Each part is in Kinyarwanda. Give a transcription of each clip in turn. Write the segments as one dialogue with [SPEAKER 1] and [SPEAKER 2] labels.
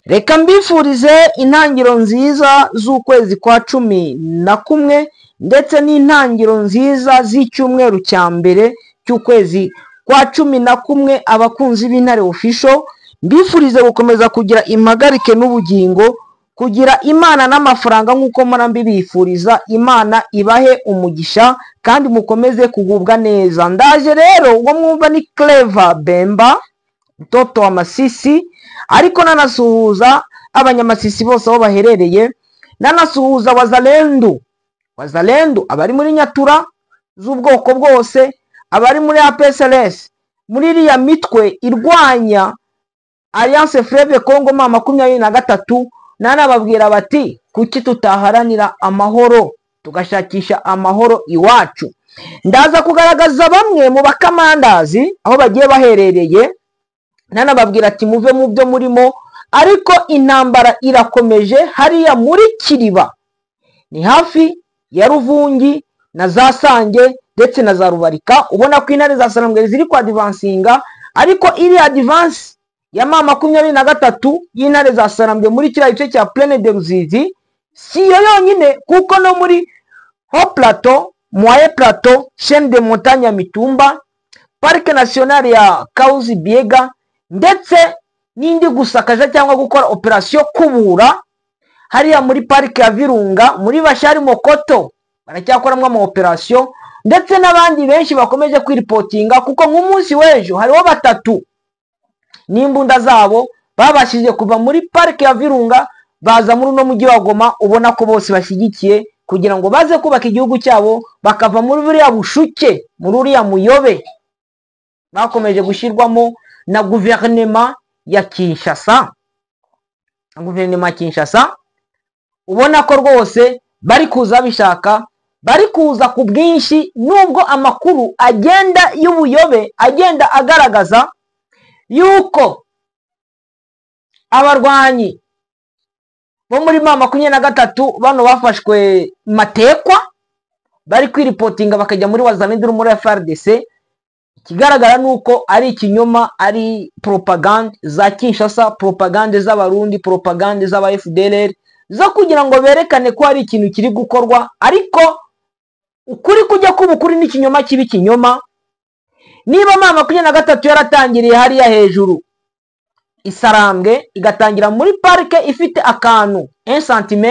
[SPEAKER 1] Reka mbifurize intangiro nziza z'ukwezi kwa 11 ndetse n'intangiro nziza z'icyumweru cya mbere cy'ukwezi kwa 11 abakunzi b'Intare Official. Mbifurize gukomeza kugira impagarike n'ubugingo, kugira Imana n'amafaranga nk'uko murambi bifuriza. Imana ibahe umugisha kandi mukomeze kugubwa neza. Ndaje rero uwo mwumva ni Clever Bemba, mtoto wa Masisi, ariko nanasuhuza abanyamasisi bose aho baherereye, nanasuhuza wazalendo abari muri Nyatura z'ubwoko bwose, abari muri APSLS, muri iriya mitwe irwanya Alliance Fleuve Congo ma 23, nanababwira bati kuki tutaharanira amahoro tugashakisha amahoro iwacu. Ndaza kugaragaza bamwe mu bakamandazi aho bagiye baherereye, nanababwira ati muve mu byo murimo, ariko intambara irakomeje hariya muri Kiriba, ni hafi ya Ruvungi na za Sange ndetse na za Rubarika. Ubona ko intare za Sarambwe ziri kwa advancinga, ariko iri advance ya ma 23 y'intare za Sarambwe muri kiriya gice cya Plaine de Ruzizi si yo yonyine, kuko no muri Haut Plateau, Moyen Plateau, Chaîne de Montagne ya Mitumba, Parc National ya Kauzi Biega, ndetse n'indi gusakaja cyangwa gukora operation kubura hariya muri parike ya Virunga, muri Bashari Mokoto baracyakoramwe ama operation, ndetse n'abandi benshi bakomeje kwiripotinga, kuko nk'umunsi w'ejo hariho 3 n'imbunda zabo babashije kuva muri parike ya Virunga baza muri no mujyi wa Goma. Ubona ko bose bashyigikiye kugira ngo baze kubaka igihugu cyabo, bakava muri buriya bushuke, muri uriya muyobe bakomeje gushyirwamo na guverinema ya Kinshasa. Ubona ko rwose bari kuza bishaka, bari kuza ku bwinshi, nubwo amakuru agenda y'ubuyobe agenda agaragaza yuko abarwanyi bo muri ma 23 bano bafashwe matekwa bari kwiripotinga bakajya muri wazalendo muri FARDC. Kigaragara nuko ari ikinyoma, ari propaganda za Kinshasa, propaganda z'abarundi, propaganda z'aba FDLR zo kugira ngo berekane ko ari ikintu kiri gukorwa, ariko ukuri kujya kubukuri n'ikinyoma kibi kinyoma. Niba ma 23 yaratangiriye hariya hejuru Isarambwe, igatangira muri parike ifite akantu 1 cm,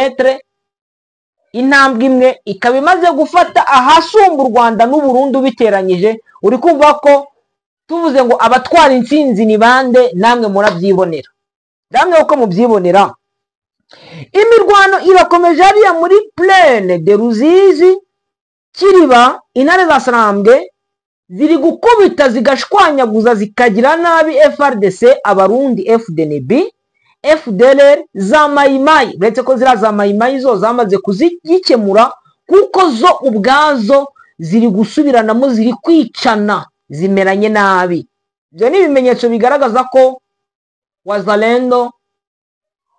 [SPEAKER 1] intambwe imwe ikaba imaze gufata ahasumba u Rwanda n'u Burundi biteranyije, uri kumva ko tuvuze ngo abatwara intsinzi ni bande? Namwe murabyibonera, namwe uko mubyibonera. Imirwano irakomeje hariya muri Plaine de Ruzizi, Kiriba. Intare za Sarambwe ziri gukubita zigashwanyaguza zikagira nabi FRDC, abarundi FDNB, FDLR, za mayimayi. Uretse ko zira za mayimayi zo zamaze kuzigikemura, kuko zo ubwazo ziri gusubiranamo, ziri kwicana, zimeranye nabi. Ibyo ni ibimenyetso bigaragaza ko wazalendo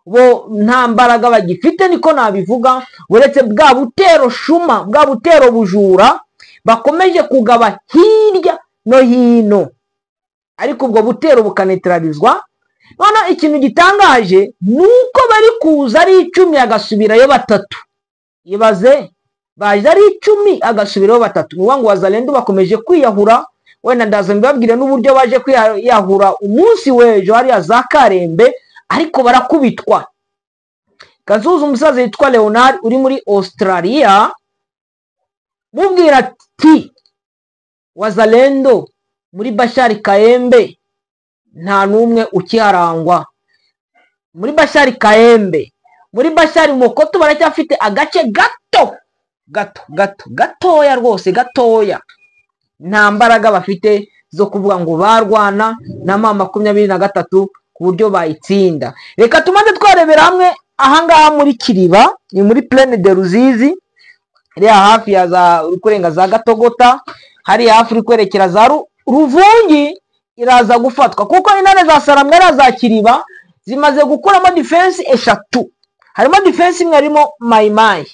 [SPEAKER 1] bo nta mbaraga bagifite, niko nabivuga. Uretse bwa butero shuma, bwa butero bujura bakomeje kugaba hirya no hino, ariko ubwo butero bukanetralizwa. None ikintu gitangaje nuko bari kuza ari 10 agasubirayo 3. Ibaze, baje ari 10 agasubirayo 3. Ngo wazalendo bakomeje kwiyahura. Wenda ndaza mbabwire n'uburyo baje kwiyahura umunsi w'ejo hariya za Karembe, ariko barakubitwa. Kazuza umusaza yitwa Leonard uri muri Australia, mubwira ati wazalendo muri Bashari Kaembe nta numwe ukiharangwa. Muri Bashari Kaembe, muri Bashari Mokoto baracyafite agace gatoya rwose, gatoya. Nta mbaraga bafite zo kuvuga ngo barwana na ma 23 ku buryo bayitsinda. Reka tumaze twarebera hamwe ahangaha muri Kiriba, ni muri Plaine de Ruzizi, iri hafi ya za kurenga za Gatogota, hari hafi uri kwerekera za Ruvungi, iraza gufatwa kuko intare za Sarambwe za Kiriba zimaze gukuramo defense 3. Harimo defense imwe arimo mayimayi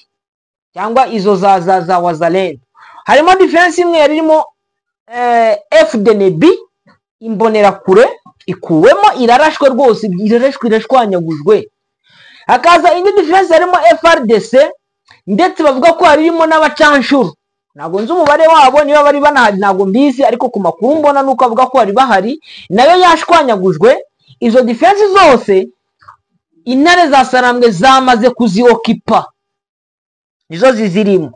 [SPEAKER 1] cyangwa izo za wazalendo, harimo defense imwe yarimo FDNB imbonera kure, ikuwemo, irarashwe rwose, irashwanyagujwe. Hakaza indi defense harimo FRDC ndetse bavuga ko harimo n'abacanshuro, ntabwo nzi umubare wabo niba bari banahari, ntabwo mbizi, ariko ku makuru mbona nuko avuga ko bari bahari, nayo yashwanyagujwe. Izo defense zose intare za Sarambwe zamaze kuziokipa, nizo zizirimo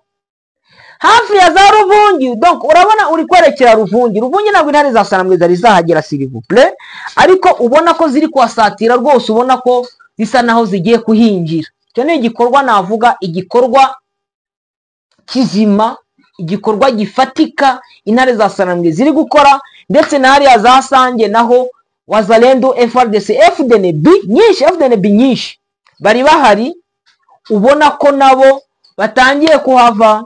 [SPEAKER 1] hafi ya za Ruvungi. Donc urabona uri kwerekera Ruvungi ntabwo intare za Sarambwe zari zahagera s'il vous plaît, ariko ubona ko ziri kwasatira rwose, ubona ko zisa naho zigiye kuhingira. Cyo ni igikorwa navuga, igikorwa kizima, igikorwa gifatika intare za Sarambwe ziri gukora, ndetse na hariya za Sange naho Wazalendo, FRDC, FDNB nyinshi bari bahari. Ubona ko nabo batangiye kuhava,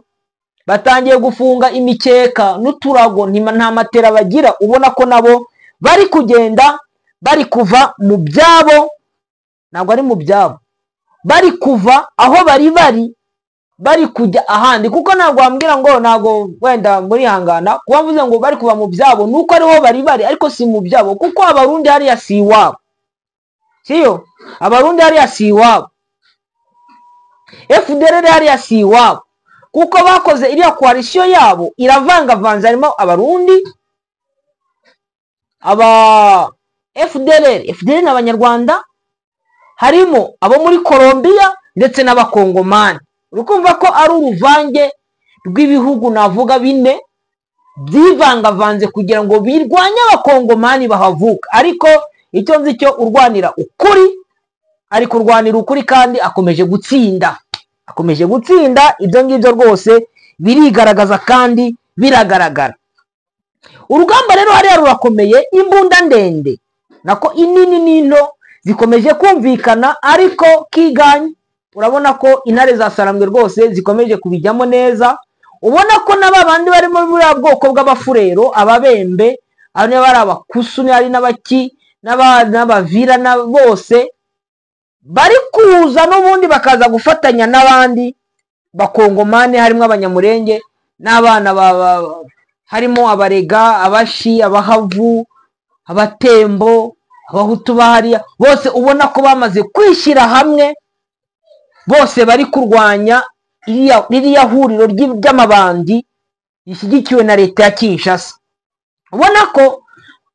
[SPEAKER 1] batangiye gufunga imikeka n'uturago, nta matera bagira. Ubona ko nabo bari kugenda, bari kuva mu byabo, ntabwo ari mu byabo, bari kuva aho bari kujya ahandi. Kuko ntabwo wambwira ngo ntabwo wenda muri hangana kuba mvuze ngo bari kuva mu byabo, nuko ariho bari, ariko si mu byabo, kuko abarundi hariya si iwabo, siyo? Abarundi hariya si iwabo, FDLR hariya si iwabo, kuko bakoze iriya coalition yabo iravangavanze, harimo abarundi, aba FDLR n'abanyarwanda, harimo abo muri Colombia ndetse n'abakongomani. Urukumva ko ari uruvange rw'ibihugu navuga bine byivangavanze kugira ngo birwanye abakongomani bahavuka. Ariko icyo nzi cyo urwanira ukuri, ari kurwanira ukuri kandi akomeje gutsinda, ibyo ngibyo rwose birigaragaza kandi biragaragara. Urugamba rero hariya rurakomeye, imbunda ndende nako inini n'into zikomeje kumvikana, ariko kiganye. Urabona ko intare za Sarambwe rwose zikomeje kubijyamo neza. Ubona ko n'abandi barimo muri bwoko bw'abafurero, ababembe, bari abakusu, ari n'abaki n'abavira na bose bari kuza n'ubundi bakaza gufatanya n'abandi bakongomane, harimo abanyamurenge n'abana harimo abarega, abashi, abahavu, abatembo, abahutu bahariya, bose ubona ko bamaze kwishyira hamwe, bose bari kurwanya ririya huriro ry'amabandi rishyigikiwe na leta ya Kinshasa. Ubona ko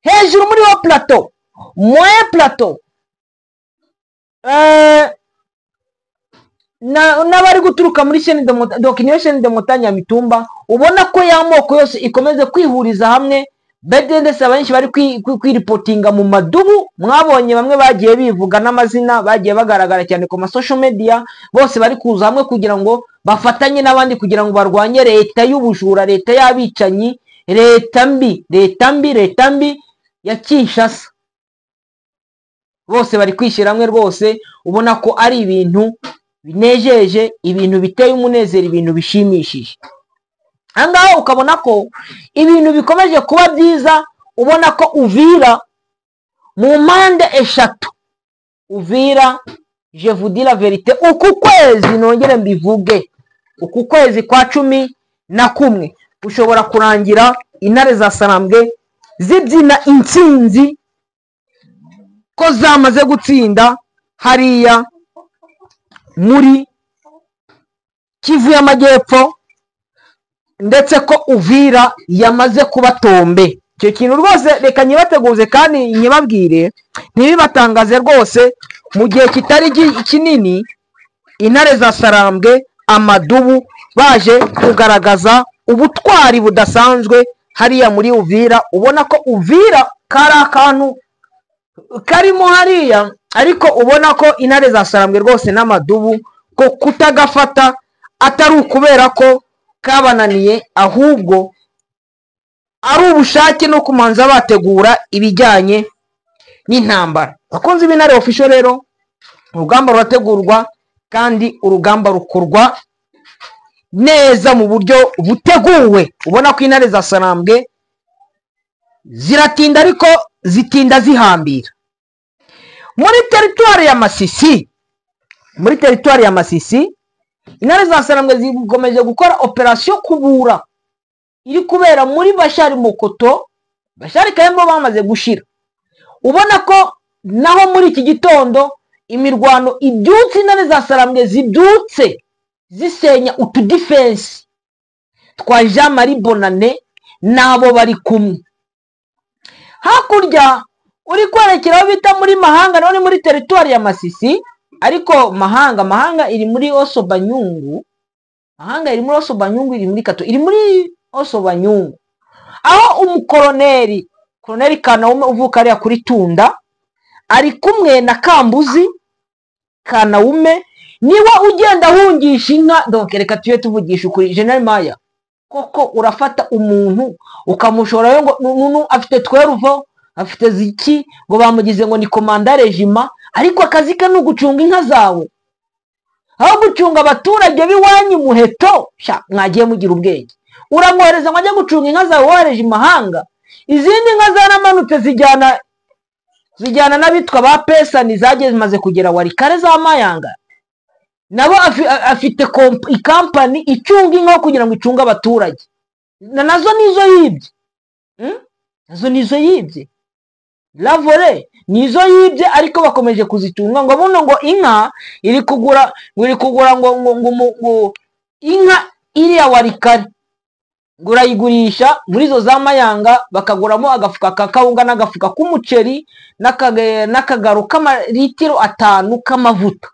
[SPEAKER 1] hejuru muri wa plateau, n'abari guturuka muri chaîne de montagne ya Mitumba, ubona ko y'amoko yose ikomeze kwihuriza hamwe. BDNS abenshi bari kwiripotinga mu madubu, mwabonye bamwe bagiye bivuga n'amazina, bagiye bagaragara cyane ku social media, bose bari kuza hamwe kugira ngo bafatanye n'abandi kugira ngo barwanye leta y'ubujura, leta y'abicanyi, leta mbi ya Kinshasa. Bose bari kwishyira hamwe rwose, ubona ko ari ibintu binejeje, ibintu biteye umunezero, ibintu bishimishije. Angaho ukabona ko ibintu bikomeje kuba byiza. Ubona ko Uvira mu mpande eshatu, Uvira, je vous dis la vérité, uku kwezi nongere mbivuge, uku kwezi kwa 11 ushobora kurangira intare za Sarambwe zibyina intsinzi ko zamaze gutsinda hariya muri Kivu y'Amajyepfo, ndetse ko Uvira yamaze kuba tombe. Icyo kintu rwose reka nyibateguze kandi nyibabwire, ntibibatangaze rwose. Mu gihe kitari kinini intare za Sarambwe amadubu baje kugaragaza ubutwari budasanzwe hariya muri Uvira. Ubona ko Uvira kari akantu karimo hariya, ariko ubona ko intare za Sarambwe rwose n'amadubu ko kutagafata atari ukubera ko kabananiye, ahubwo ari ubushake no kumanza bategura ibijyanye n'intambara. Bakunze ibinare official rero, urugamba rurategurwa kandi urugamba rukorwa neza mu buryo buteguwe. Ubona ko intare za Sarambwe ziratinda, ariko zitinda zihambira. Muri teritwari ya Masisi, intare za Sarambwe zikomeje gukora operation kubura, iri kubera muri Bashari Mokoto, Bashari Kayembo bamaze gushira. ubona ko naho muri iki gitondo imirwano ibyutse, intare za Sarambwe zibyutse zisenya utudifensi twa Jean Marie Bonane nabo bari kumwe. Hakurya uri kwerekeraho bita muri Mahanga, naho ni muri teritwari ya Masisi, ariko Mahanga iri muri Oso Banyungu. Mahanga iri muri Oso Banyungu, iri muri Kato, iri muri Oso Banyungu, aho umukoloneli Kanaume uvuka ariya kuri Tunda ari kumwe na Kambuzi. Kanaume niwe ugenda ahungisha inka. Donc reka tuye tuvugisha ukuri, General Maya koko urafata umuntu ukamushora ngo umuntu afite tweruvo, afite ziki, ngo bamugize ngo ni komanda regiment, ariko akazi ke no gucunga inka zawe, aho gucunga abaturage biwanyu Muheto. Sha mwagiye mugira ubwenge, uramwohereza ngo ajye gucunga inka zawe wohereje Mahanga. Izindi nka zaramanutse zijyana n'abitwa ba Pesani, zagiye zimaze kugera Warikare za Mayanga, nabo afite ikampani icunga inka kugira ngo icunga abaturage, nazo nizo yibye. Nazo nizo yibye, lavore nizo yibye, ariko bakomeje kuzitunga ngo buno ngo inka iri kugura ngo inka iriya Warikare ngo urayigurisha muri zo za Mayanga, bakaguramo agafuka kakawunga n'agafuka k'umuceri n'akagaro k'amaritiro 5 k'amavuta.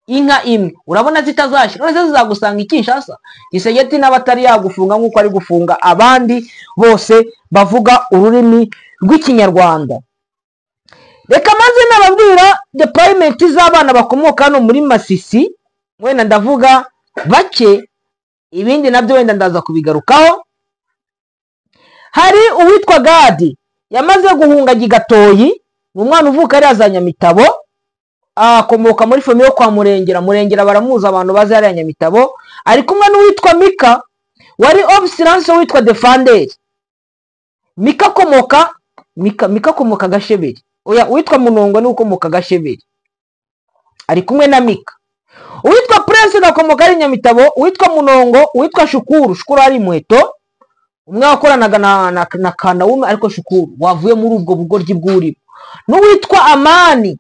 [SPEAKER 1] Inka imwe urabona zitazashira, uretse zizagusanga Kinshasa Gisegeti n'abatari yagufunga nk'uko ari gufunga abandi bose bavuga ururimi rw'Ikinyarwanda. Reka maze nababwira deployment z'abana bakomoka hano muri Masisi, wenda ndavuga bake, ibindi nabyo wenda ndaza kubigarukaho. Hari uwitwa Gadi yamaze guhunga Gigatoyi, umwana uvuka ari za Nyamitabo, akomoka muri famille yo kwa Murengera baramuza abantu bazi ari Nyamitabo, ari kumwe n'uwitwa Mika wari obsilence witwa Defender. Mika komoka Gasheberi, oya uwitwa Munongo ni ukomoka Gasheberi, ari kumwe na Mika. Uwitwa Prince nakomoka ari Nyamitabo, uwitwa Munongo, uwitwa Shukuru ari Muheto, umwe wakoranaga na Kanaume, ariko Shukuru wavuye muri ubwo bugoryi bw'uri. N'uwitwa Amani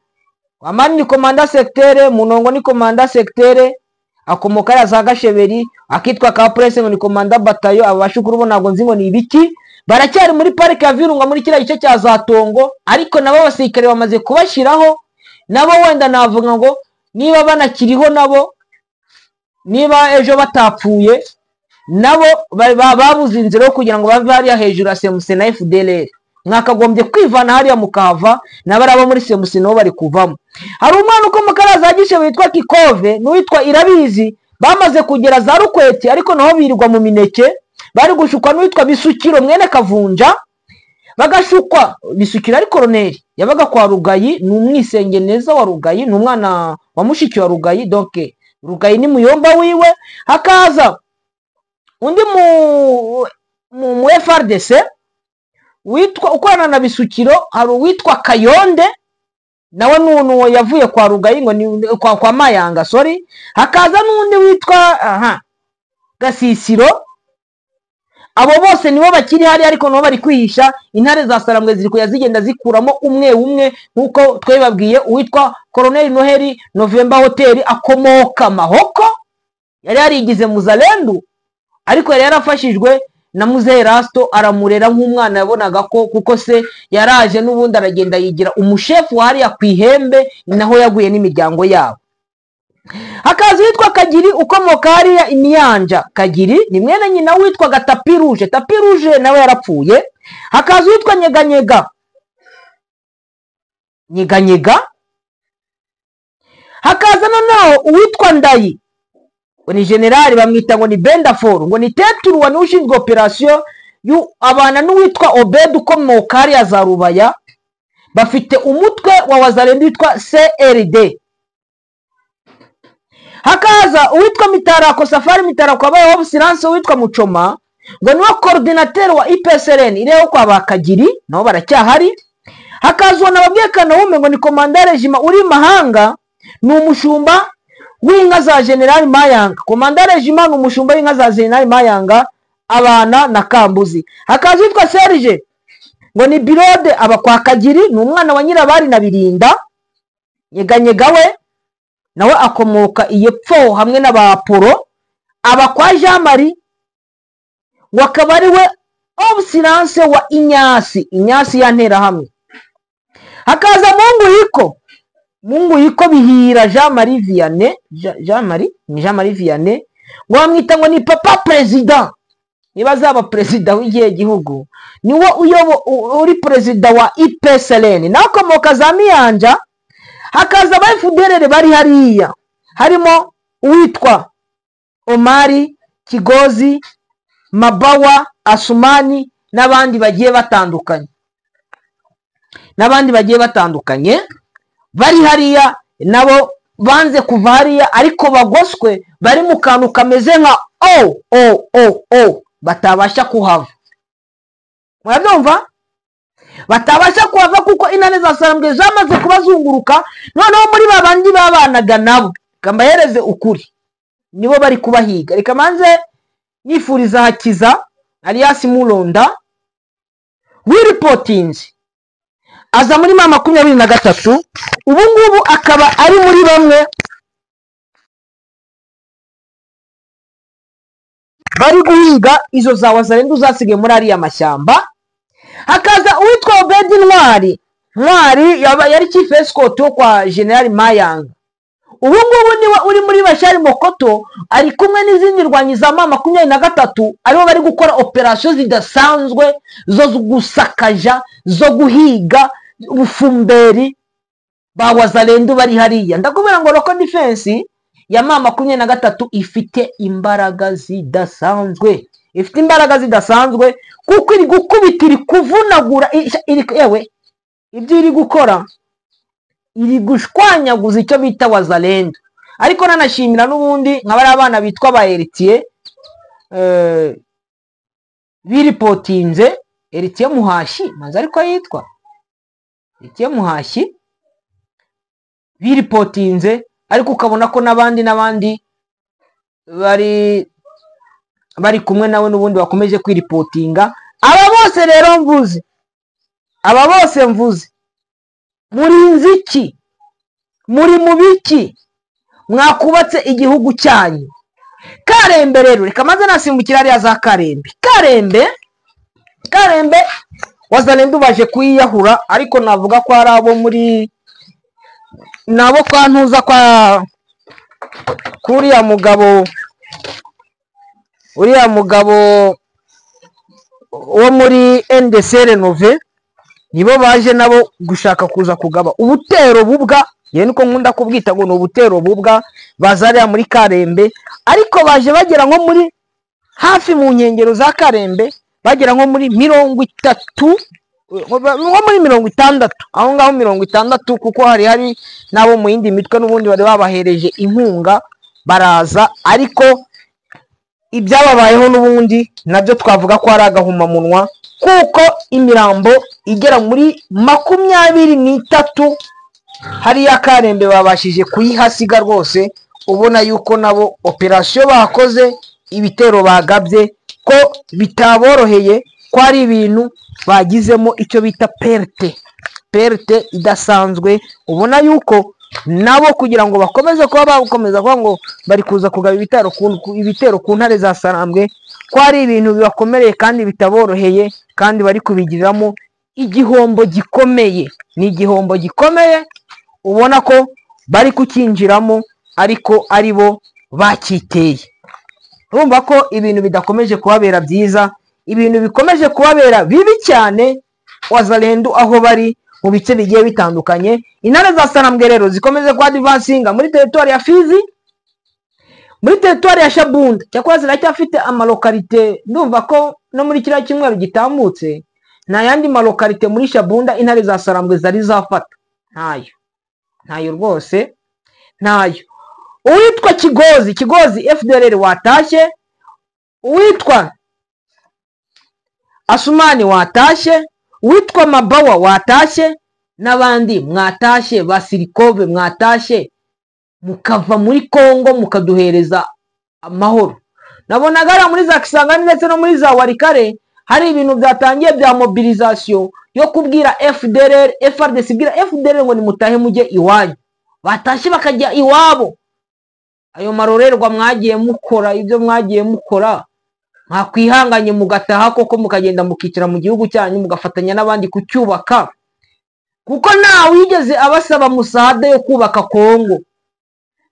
[SPEAKER 1] ni komanda secteur, Munongo ni komanda secteur, akomoka ya za Gasheberi, akitwa ka Prince ngo ni komanda batayo. Abashukuru bo nago nzi ngo ni ibiki, baracyari muri parike ya Virunga muri kira gice cya Zatongo, ariko nabo basirikare bamaze kubashiraho. Nabo wenda navuga ngo niba banakiriho, nabo niba ejo batapfuye, nabo babuze inzira yo kugira ngo bave hariya hejuru ya SMC na FDLR. Mwakagombye kwivana hariya mukava, n'abarabo muri SMC nabo bari kuvamo. Hari umwana ukomoka za Gishebe witwa Kikove n'uwitwa Irabizi, bamaze kugera za Rukweti, ariko naho birirwa mu mineke, bari gushukwa n'uwitwa Bisukiro mwene Kavunja, bagashukwa. Bisukiro ari koloneli, yabaga kwa Rugayi, ni umwisenge neza wa Rugayi, ni umwana wa mushiki wa Rugayi. Donc Rugayi ni muyomba wiwe. Hakaza undi mu FRDC witwa ukorana na Bisukiro, hari uwitwa Kayonde, nawe n'uwo yavuye kwa Rugayi ngo ni kwa Mayanga, sorry. Hakaza n'undi witwa Gasisiro. Abo bose nibo bakiri hari, ariko nabo bari kwihisha. Intare za Sarambwe ziri kuya zigenda zikuramo umwe nkuko twebabwiye. Uwitwa Colonel Noheli November Hotel akomoka Mahoko, yari yarigize Muzalendo, ariko yari yarafashijwe na Muzehe Rasto, aramurera nk'umwana yabonaga ko, kuko se yaraje n'ubundi aragenda yigira umushefu wari yakwihembe, naho yaguye n'imiryango yabo. Hakaza witwa Kagiri ukomoka hariya Imiyanja. Kagiri ni mwene nyina witwa Tapi Rouge nawe yarapfuye. Hakaza witwa Nyeganyega. Hakaza noneho uwitwa Ndayi, ni generali bamwita ngo ni Bendafor, ngo ni Teturuwa, ni ushinzwe operation abana n'uwitwa Obed ukomoka hariya za Rubaya. Bafite umutwe wa Wazalendo witwa CRD. Hakaza uwitwa Mitarako Safari Mitarako abaye obsilence witwa Muchoma, ngo niwe coordinateur wa IPSRN ireho kwa Bakagiri, nabo baracyahari. Hakaza nababwiye Kanaume ngo ni komanda regiment uri Mahanga, ni umushumba w'inka za General Mayanga. Komanda regiment ni umushumba w'inka za General Mayanga, abana na Kambuzi. Hakaza witwa Serge ngo ni Birode aba kwa Kagiri, ni umwana wa Nyirabari na Birinda. Nyeganyega we nawe akomoka Iyepfo hamwe n'Abaporo, aba kwa Jean Marie wakaba ari we Obsilence wa Inyasi ya Nterahamwe. Hakaza Mungu yiko Bihira Jean Marie Vianney, Jean Marie Vianney ngo bamwita ngo ni papa president. Niba azaba president w'igihe gihugu niwe uri president wa IPSLN, nawe akomoka za Miyanja. Hakaza abafuderere bari hariya, harimo uwitwa Omari Kigozi, Mabawa, Asumani n'abandi bagiye batandukanye bari hariya, nabo banze kuva hariya ariko bagoswe, bari mu kantu kameze nka batabasha kuhava. Murabyumva? Batabasha kuhava kuko intare za Sarambwe zamaze kubazunguruka. Noneho muri babandi babanaga nabo, kambahereze ukuri, nibo bari kubahiga. Reka manze nifuriza Hakiza alias Mulonda wiripotinze aza muri 23. Ubu ngubu akaba ari muri bamwe bari guhiga izo za Wazalendo zasigaye muri ariya mashyamba. Hakaza uwitwa Obedi Ntwari yari chief escort kwa General Mayanga. Ubu ngubu niwe uri muri Bashari Mokoto, ari kumwe n'izindi rwanyi za 23 aribo bari gukora operation zidasanzwe zo gusakaja, zo guhiga ubufumberi ba Wazalendo bari hariya. Ndakubwira ngo local defense ya 23 ifite imbaraga zidasanzwe, kuko iri gukubita, iri kuvunagura, yewe ibyo iri gukora iri gushwanyaguza icyo bita Wazalendo. Ariko nanashimira n'ubundi nk'abari abana bitwa ba Eritier biripotinze, Eritier Muhashi manza ariko yitwa Eritier Muhashi biripotinze, ariko ukabona ko n'abandi bari kumwe nawe n'ubundi bakomeje kwiripotinga. Aba bose rero mvuze muri nziki, muri mubiki mwakubatse igihugu cyanyu. Karembe rero reka maze nasimbukira ari za Karembe Wazalendo baje kuyiyahura, ariko navuga ko ari abo muri nabo kwantuza kuriya mugabo wo muri NDC Renove, nibo baje nabo gushaka kuza kugaba ubutero bubwa. Ye niko nkunda kubwita ngo n'ubutero bubwa, bazariya muri Karembe. Ariko baje bagera nko muri hafi mu nkengero za Karembe, bagera nko muri 30, nko muri 60, aho ngaho 60, kuko hari nabo mu yindi mitwe n'ubundi bari babahereje inkunga baraza. Ariko ibyababayeho n'ubundi nabyo twavuga ko ari agahumamunwa, kuko imirambo igera muri 23 hariya Karembe babashije kuyihasiga rwose. Ubona yuko nabo operation bakoze, ibitero bagabye, ko bitaboroheye, ko ari ibintu bagizemo icyo bita perte idasanzwe. Ubona yuko nabo kugira ngo bakomeze kuba bakomeza kuba ngo bari kuza kugaba ibitero ku ntare za Sarambwe, ko ari ibintu bibakomereye kandi bitaboroheye, kandi bari kubigiriramo igihombo gikomeye. Ni igihombo gikomeye ubona ko bari kukinjiramo, ariko ari bo bakiteye. Urumva ko ibintu bidakomeje kubabera byiza, ibintu bikomeje kubabera bibi cyane. Wazalendo aho bari mu bice bigiye bitandukanye, intare za Sarambwe rero zikomeze kwa advancinga muri territoire ya Fizi, muri territoire ya Shabunda. Cyakora ziracyafite amalokalite, ndumva ko no muri kiriya cyumweru gitambutse nta yandi malokalite muri Shabunda intare za Sarambwe zari zafata. Ntayo rwose, ntayo. Uwitwa Kigozi FDLR watashye, uwitwa Asumani watashye, uwitwa Mabawa watashye, n'abandi mwatashye, Basirikove mwatashye, mukava muri Kongo mukaduhereza amahoro. Nabonaga muri za Kisangani ndetse no muri za Warikare hari ibintu byatangiye bya mobilisation yo kubwira FDLR FARDC ibwira FDLR ngo nimutahe mujye iwanyu, batashye bakajya iwabo. Ayo marorerwa mwagiye mukora, ibyo mwagiye mukora mwakwihanganye mugataha koko mukagenda mukicara mu gihugu cyanyu mugafatanya n'abandi kucyubaka, kuko nta wigeze abasaba musahada yo kubaka Kongo.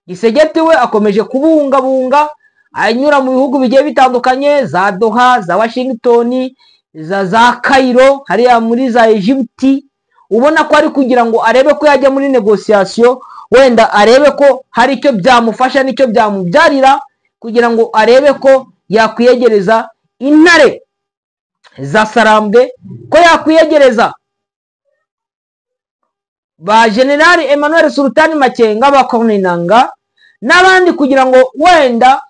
[SPEAKER 1] Gisegeti we akomeje kubungabunga anyura mu bihugu bigiye bitandukanye, za Doha, za Washington, za Cairo, hariya muri za Egypt, ubona ko ari kugira ngo arebe ko yajya muri negotiation, wenda arebe ko hari icyo byamufasha n'icyo byamubyarira, kugira ngo arebe ko yakwiyegereza intare za Sarambwe, ko yakwiyegereza ba General Emmanuel Sultani Makenga, ba Korninanga n'abandi, kugira ngo wenda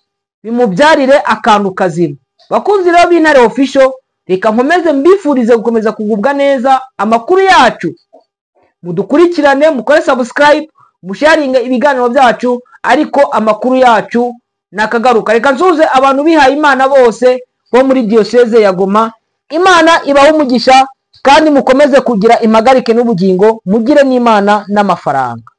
[SPEAKER 1] bimubyarire akantu kazima. Bakunzi rero b'Intare Official, reka nkomeze mbifurize gukomeza kugubwa neza. Amakuru yacu mudukurikirane, mukore subscribe, musharinge ibiganiro byacu, ariko amakuru yacu nakagaruka. Reka nsuze abantu bihaye Imana bose bo muri diocese ya Goma. Imana ibaho umugisha kandi mukomeze kugira impagarike n'ubugingo, mugire n'Imana n'amafaranga.